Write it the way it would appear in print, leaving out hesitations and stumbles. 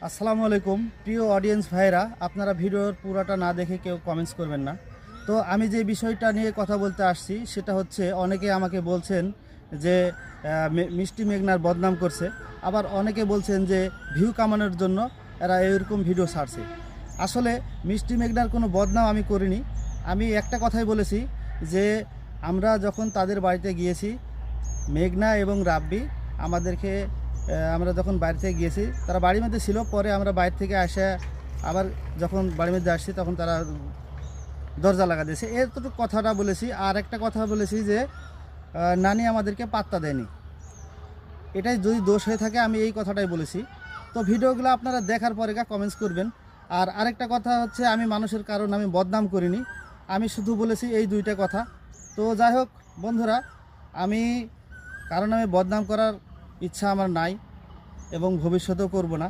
আসসালামু আলাইকুম প্রিয় অডিয়েন্স ভাইরা, আপনারা ভিডিওর পুরোটা না দেখে কেউ কমেন্টস করবেন না। তো আমি যে বিষয়টা নিয়ে কথা বলতে আসছি সেটা হচ্ছে, অনেকে আমাকে বলছেন যে মিষ্টি মেঘনার বদনাম করছে, আবার অনেকে বলছেন যে ভিউ কামানোর জন্য এরা এরকম ভিডিও ছাড়ছে। আসলে মিষ্টি মেঘনার কোনো বদনাম আমি করিনি। আমি একটা কথাই বলেছি যে আমরা যখন তাদের বাড়িতে গিয়েছি, মেঘনা এবং রাব্বি আমাদেরকে আমরা যখন বাড়ি থেকে গিয়েছি, তারা বাড়ির মধ্যে ছিল। পরে আমরা বাইরে থেকে আসে আবার যখন বাড়ির মধ্যে আসছি তখন তারা দরজা লাগা দিয়েছে, এতটুকু কথাটা বলেছি। আর একটা কথা বলেছি যে নানি আমাদেরকে পাত্তা দেয়নি। এটাই যদি দোষ হয়ে থাকে আমি এই কথাটাই বলেছি। তো ভিডিওগুলো আপনারা দেখার পরে কমেন্টস করবেন। আর আরেকটা কথা হচ্ছে, আমি মানুষের কারণ আমি বদনাম করিনি, আমি শুধু বলেছি এই দুইটা কথা। তো যাই হোক বন্ধুরা, আমি কারণ আমি বদনাম করার ইচ্ছা আমার নাই এবং ভবিষ্যতেও করব না।